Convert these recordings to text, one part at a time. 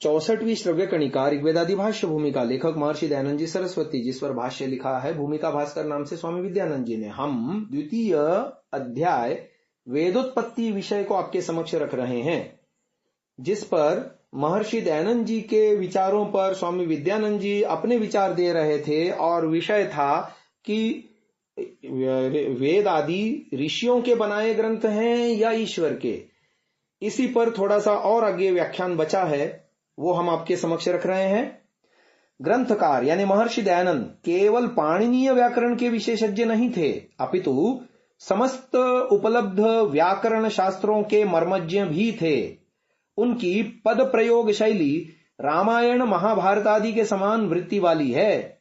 64वीं श्रव्य कणिका ऋग्वेदादि भाष्य भूमिका, लेखक महर्षि दयानंद जी सरस्वती, जिस पर भाष्य लिखा है भूमिका भास्कर नाम से स्वामी विद्यानंद जी ने। हम द्वितीय अध्याय वेदोत्पत्ति विषय को आपके समक्ष रख रहे हैं, जिस पर महर्षि दयानंद जी के विचारों पर स्वामी विद्यानंद जी अपने विचार दे रहे थे, और विषय था कि वेद आदि ऋषियों के बनाए ग्रंथ हैं या ईश्वर के। इसी पर थोड़ा सा और आगे व्याख्यान बचा है, वो हम आपके समक्ष रख रहे हैं। ग्रंथकार यानी महर्षि दयानंद केवल पाणिनीय व्याकरण के विशेषज्ञ नहीं थे, अपितु समस्त उपलब्ध व्याकरण शास्त्रों के मर्मज्ञ भी थे। उनकी पद प्रयोग शैली रामायण महाभारत आदि के समान वृत्ति वाली है।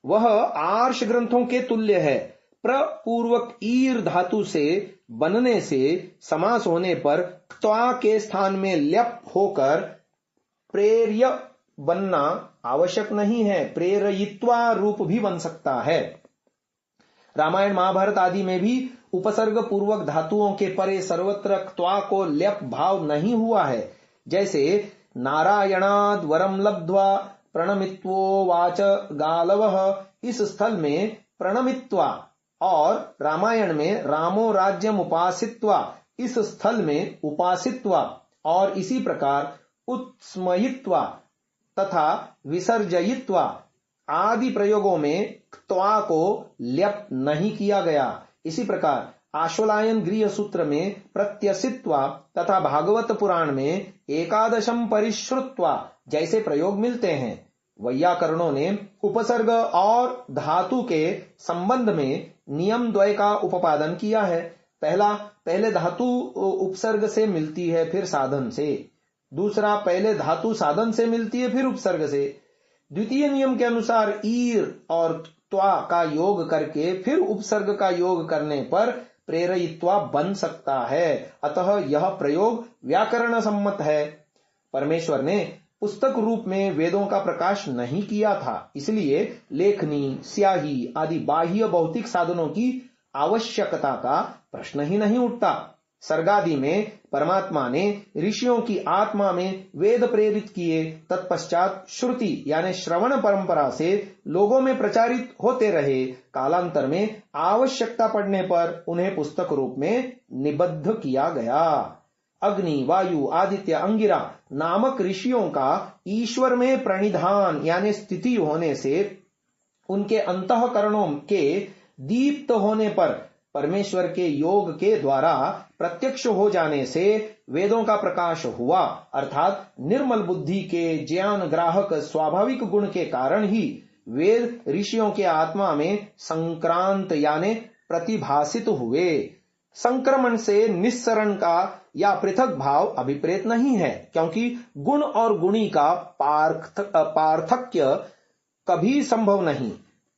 वह आर्ष ग्रंथों के तुल्य है। प्रपूर्वक ईर धातु से बनने से समास होने पर त्वा के स्थान में ल्यप होकर प्रेर्य बनना आवश्यक नहीं है, प्रेरयित्वा रूप भी बन सकता है। रामायण महाभारत आदि में भी उपसर्ग पूर्वक धातुओं के परे सर्वत्र त्वा को ल्यप भाव नहीं हुआ है। जैसे नारायणाद वरम लब्ध्वा प्रणमित्वो वाच गालवः, इस स्थल में प्रणमित्वा, और रामायण में रामो राज्यम उपासित्वा, इस स्थल में उपासित्वा, और इसी प्रकार उत्स्मयित्वा तथा विसर्जयित्वा आदि प्रयोगों में त्वा को ल्यप नहीं किया गया। इसी प्रकार आश्वलायन गृह सूत्र में प्रत्यसित्वा तथा भागवत पुराण में एकादशम परिश्रुत्वा जैसे प्रयोग मिलते हैं। वैयाकरणों ने उपसर्ग और धातु के संबंध में नियम द्वय का उपादान किया है। पहले धातु उपसर्ग से मिलती है फिर साधन से, दूसरा पहले धातु साधन से मिलती है फिर उपसर्ग से। द्वितीय नियम के अनुसार ईर और त्वा का योग करके फिर उपसर्ग का योग करने पर प्रेरयित्वा बन सकता है। अतः यह प्रयोग व्याकरण सम्मत है। परमेश्वर ने पुस्तक रूप में वेदों का प्रकाश नहीं किया था, इसलिए लेखनी, स्याही आदि बाह्य भौतिक साधनों की आवश्यकता का प्रश्न ही नहीं उठता। सर्गादि में परमात्मा ने ऋषियों की आत्मा में वेद प्रेरित किए, तत्पश्चात श्रुति यानी श्रवण परंपरा से लोगों में प्रचारित होते रहे। कालांतर में आवश्यकता पड़ने पर उन्हें पुस्तक रूप में निबद्ध किया गया। अग्नि, वायु, आदित्य, अंगिरा नामक ऋषियों का ईश्वर में प्रणिधान यानी स्थिति होने से, उनके अंतःकरणों के दीप्त होने पर, परमेश्वर के योग के द्वारा प्रत्यक्ष हो जाने से वेदों का प्रकाश हुआ। अर्थात निर्मल बुद्धि के ज्ञान ग्राहक स्वाभाविक गुण के कारण ही वेद ऋषियों के आत्मा में संक्रांत यानी प्रतिभासित हुए। संक्रमण से निस्सरण का या पृथक भाव अभिप्रेत नहीं है, क्योंकि गुण और गुणी का पार्थक्य कभी संभव नहीं।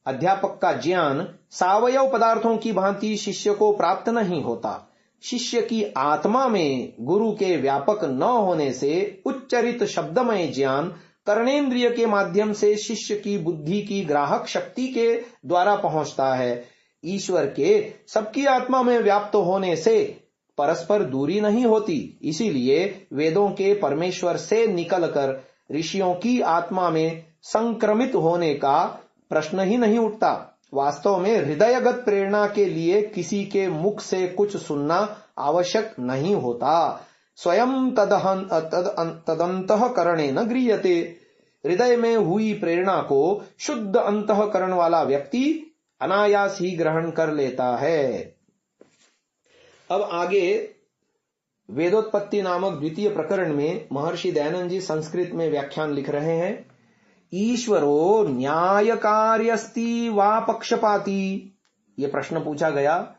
अध्यापक का ज्ञान सावयव पदार्थों की भांति शिष्य को प्राप्त नहीं होता। शिष्य की आत्मा में गुरु के व्यापक न होने से उच्चरित शब्दमय ज्ञान कर्णेंद्रिय के माध्यम से शिष्य की बुद्धि की ग्राहक शक्ति के द्वारा पहुंचता है। ईश्वर के सबकी आत्मा में व्याप्त होने से परस्पर दूरी नहीं होती, इसीलिए वेदों के परमेश्वर से निकलकर ऋषियों की आत्मा में संक्रमित होने का प्रश्न ही नहीं उठता। वास्तव में हृदयगत प्रेरणा के लिए किसी के मुख से कुछ सुनना आवश्यक नहीं होता। स्वयं तदंतःकरणे न गृह्यते। हृदय में हुई प्रेरणा को शुद्ध अंतःकरण वाला व्यक्ति अनायास ही ग्रहण कर लेता है। अब आगे वेदोत्पत्ति नामक द्वितीय प्रकरण में महर्षि दयानंद जी संस्कृत में व्याख्यान लिख रहे हैं। ईश्वरो न्यायकार्यस्ति वा पक्षपाती, ये प्रश्न पूछा गया,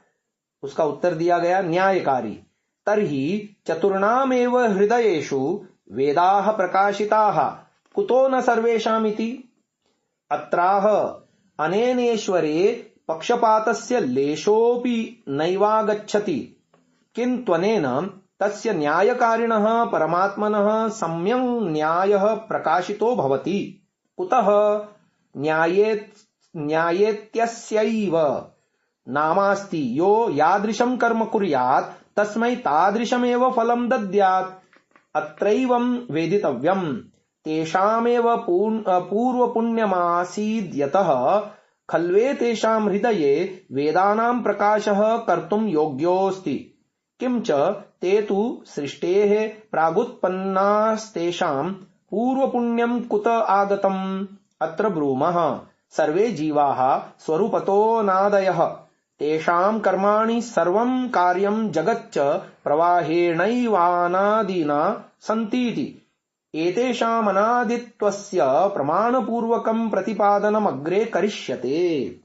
उसका उत्तर दिया गया न्यायकारी। तर्हि चतुर्णामेव हृदयेषु वेदाः प्रकाशिताः कुतो न सर्वेषामिति। अत्राह अनेनेश्वरे पक्षपातस्य लेशोऽपि नैवागच्छति, किन्त्वनेन तस्य न्यायकारिणः परमात्मनः सम्यक् न्यायः प्रकाशितो भवति। कुतः न्यायेत्यस्यैव नामास्ति यो यादृशं कर्म कुर्यात् तस्मै तादृशमेव फलं दद्यात्। अत्रैवं वेदितव्यम्। तेषामेव पूर्व पुण्यमासीद् यतः खल्वेतेषां हृदये वेदानां प्रकाशः कर्तुं योग्योऽस्ति। किंच ते तु सृष्टेः प्रागुत्पन्नास्तेषां पूर्वपुण्यं कुत आगतम्? अत्र ब्रूमः सर्वे जीवाः स्वरूपतोऽनादयः तेषां कर्माणि सर्वं कार्यं जगच्च प्रवाहेणैवानादिना सन्तीति। एतेषामनादित्वस्य प्रमाणपूर्वकं प्रतिपादनमग्रे करिष्यते।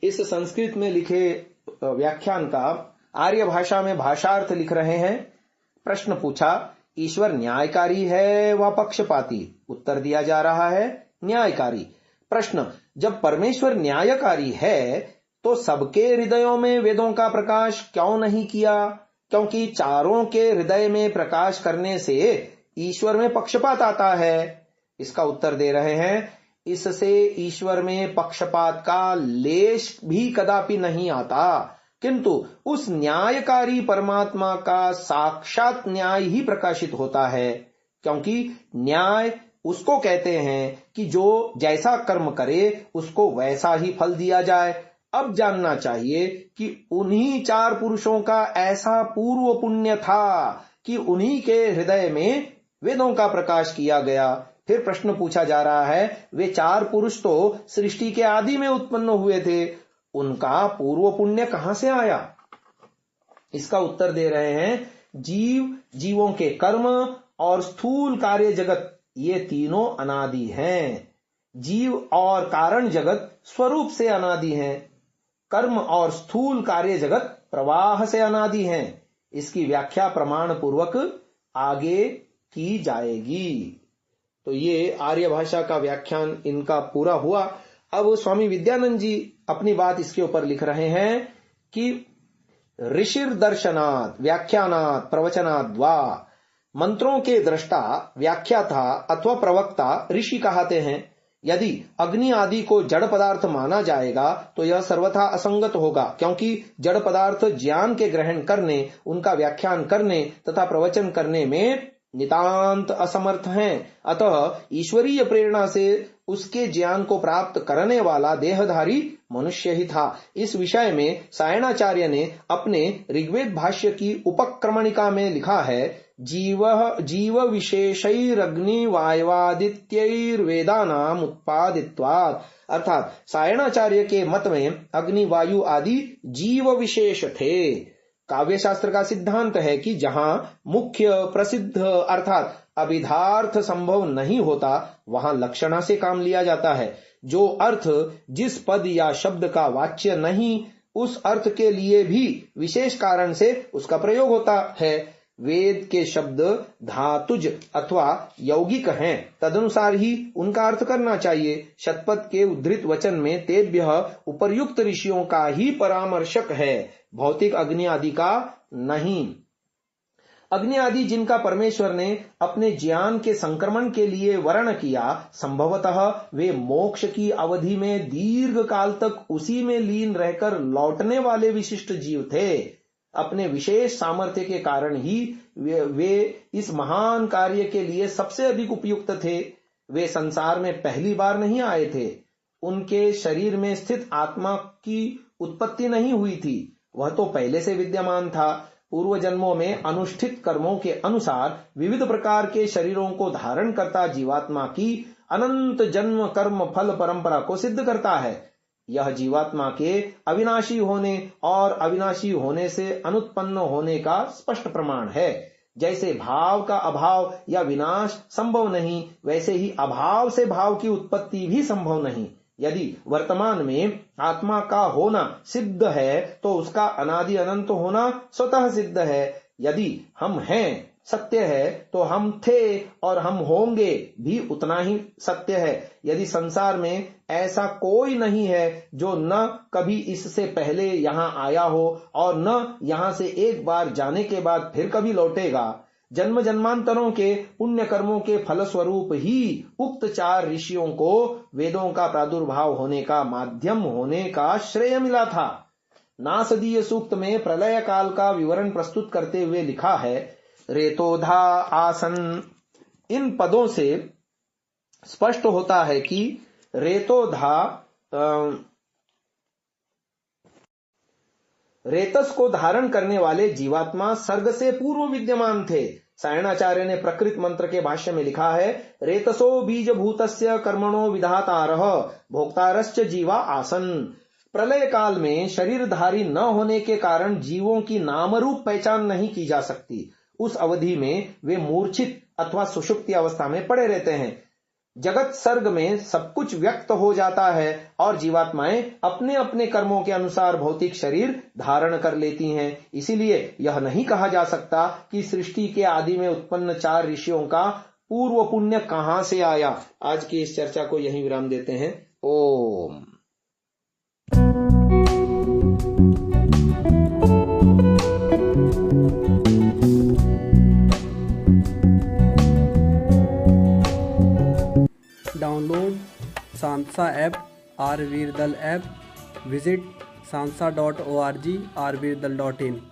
इस संस्कृत में लिखे व्याख्यान का आर्य भाषा में भाषार्थ लिख रहे हैं। प्रश्न पूछा, ईश्वर न्यायकारी है व पक्षपाती? उत्तर दिया जा रहा है न्यायकारी। प्रश्न, जब परमेश्वर न्यायकारी है तो सबके हृदयों में वेदों का प्रकाश क्यों नहीं किया? क्योंकि चारों के हृदय में प्रकाश करने से ईश्वर में पक्षपात आता है। इसका उत्तर दे रहे हैं, इससे ईश्वर में पक्षपात का लेश भी कदापि नहीं आता, किंतु उस न्यायकारी परमात्मा का साक्षात न्याय ही प्रकाशित होता है। क्योंकि न्याय उसको कहते हैं कि जो जैसा कर्म करे उसको वैसा ही फल दिया जाए। अब जानना चाहिए कि उन्हीं चार पुरुषों का ऐसा पूर्व पुण्य था कि उन्हीं के हृदय में वेदों का प्रकाश किया गया। फिर प्रश्न पूछा जा रहा है, वे चार पुरुष तो सृष्टि के आदि में उत्पन्न हुए थे, उनका पूर्व पुण्य कहां से आया? इसका उत्तर दे रहे हैं, जीवों के कर्म और स्थूल कार्य जगत ये तीनों अनादि हैं। जीव और कारण जगत स्वरूप से अनादि हैं। कर्म और स्थूल कार्य जगत प्रवाह से अनादि हैं। इसकी व्याख्या प्रमाण पूर्वक आगे की जाएगी। तो ये आर्य भाषा का व्याख्यान इनका पूरा हुआ। अब स्वामी विद्यानंद जी अपनी बात इसके ऊपर लिख रहे हैं कि ऋषिर दर्शनात् व्याख्यानात् प्रवचनाद् वा, मंत्रों के दृष्टा, व्याख्याता अथवा प्रवक्ता ऋषि कहते हैं। यदि अग्नि आदि को जड़ पदार्थ माना जाएगा तो यह सर्वथा असंगत होगा, क्योंकि जड़ पदार्थ ज्ञान के ग्रहण करने, उनका व्याख्यान करने तथा प्रवचन करने में नितांत असमर्थ हैं। अतः ईश्वरीय प्रेरणा से उसके ज्ञान को प्राप्त करने वाला देहधारी मनुष्य ही था। इस विषय में सायणाचार्य ने अपने ऋग्वेद भाष्य की उपक्रमणिका में लिखा है, जीव विशेषैरग्नि वायवादित्यैर्वेदानाम उत्पादित्वात्। अर्थात सायणाचार्य के मत में अग्नि, वायु आदि जीव विशेष थे। काव्य शास्त्र का सिद्धांत है कि जहां मुख्य प्रसिद्ध अर्थात अभिधार्थ संभव नहीं होता वहां लक्षणा से काम लिया जाता है। जो अर्थ जिस पद या शब्द का वाच्य नहीं, उस अर्थ के लिए भी विशेष कारण से उसका प्रयोग होता है। वेद के शब्द धातुज अथवा यौगिक हैं, तदनुसार ही उनका अर्थ करना चाहिए। शतपथ के उद्धृत वचन में तेभ्यः उपर्युक्त ऋषियों का ही परामर्शक है, भौतिक अग्नि आदि का नहीं। अग्नि आदि जिनका परमेश्वर ने अपने ज्ञान के संक्रमण के लिए वर्ण किया, संभवतः वे मोक्ष की अवधि में दीर्घ काल तक उसी में लीन रहकर लौटने वाले विशिष्ट जीव थे। अपने विशेष सामर्थ्य के कारण ही वे इस महान कार्य के लिए सबसे अधिक उपयुक्त थे। वे संसार में पहली बार नहीं आए थे। उनके शरीर में स्थित आत्मा की उत्पत्ति नहीं हुई थी, वह तो पहले से विद्यमान था। पूर्व जन्मों में अनुष्ठित कर्मों के अनुसार विविध प्रकार के शरीरों को धारण करता जीवात्मा की अनंत जन्म कर्म फल परंपरा को सिद्ध करता है। यह जीवात्मा के अविनाशी होने और अविनाशी होने से अनुत्पन्न होने का स्पष्ट प्रमाण है। जैसे भाव का अभाव या विनाश संभव नहीं, वैसे ही अभाव से भाव की उत्पत्ति भी संभव नहीं। यदि वर्तमान में आत्मा का होना सिद्ध है तो उसका अनादि अनंत होना स्वतः सिद्ध है। यदि हम हैं सत्य है तो हम थे और हम होंगे भी उतना ही सत्य है। यदि संसार में ऐसा कोई नहीं है जो न कभी इससे पहले यहाँ आया हो और न यहाँ से एक बार जाने के बाद फिर कभी लौटेगा, जन्म जन्मांतरों के पुण्य कर्मों के फलस्वरूप ही उक्त चार ऋषियों को वेदों का प्रादुर्भाव होने का माध्यम होने का श्रेय मिला था। नासदीय सूक्त में प्रलय काल का विवरण प्रस्तुत करते हुए लिखा है, रेतोधा आसन इन पदों से स्पष्ट होता है कि रेतस को धारण करने वाले जीवात्मा सर्ग से पूर्व विद्यमान थे। सायणाचार्य ने प्रकृत मंत्र के भाष्य में लिखा है, रेतसो बीज भूतस्य कर्मणो विधातारः भोक्तारश्च जीवा आसन। प्रलय काल में शरीरधारी न होने के कारण जीवों की नामरूप पहचान नहीं की जा सकती। उस अवधि में वे मूर्छित अथवा सुषुप्ति अवस्था में पड़े रहते हैं। जगत सर्ग में सब कुछ व्यक्त हो जाता है और जीवात्माएं अपने अपने कर्मों के अनुसार भौतिक शरीर धारण कर लेती हैं। इसीलिए यह नहीं कहा जा सकता कि सृष्टि के आदि में उत्पन्न 4 ऋषियों का पूर्व पुण्य कहां से आया। आज की इस चर्चा को यहीं विराम देते हैं। ओम। डाउनलोड सांसा ऐप, आरवीरदल ऐप, विजिट sansa.org, rvirdal.in।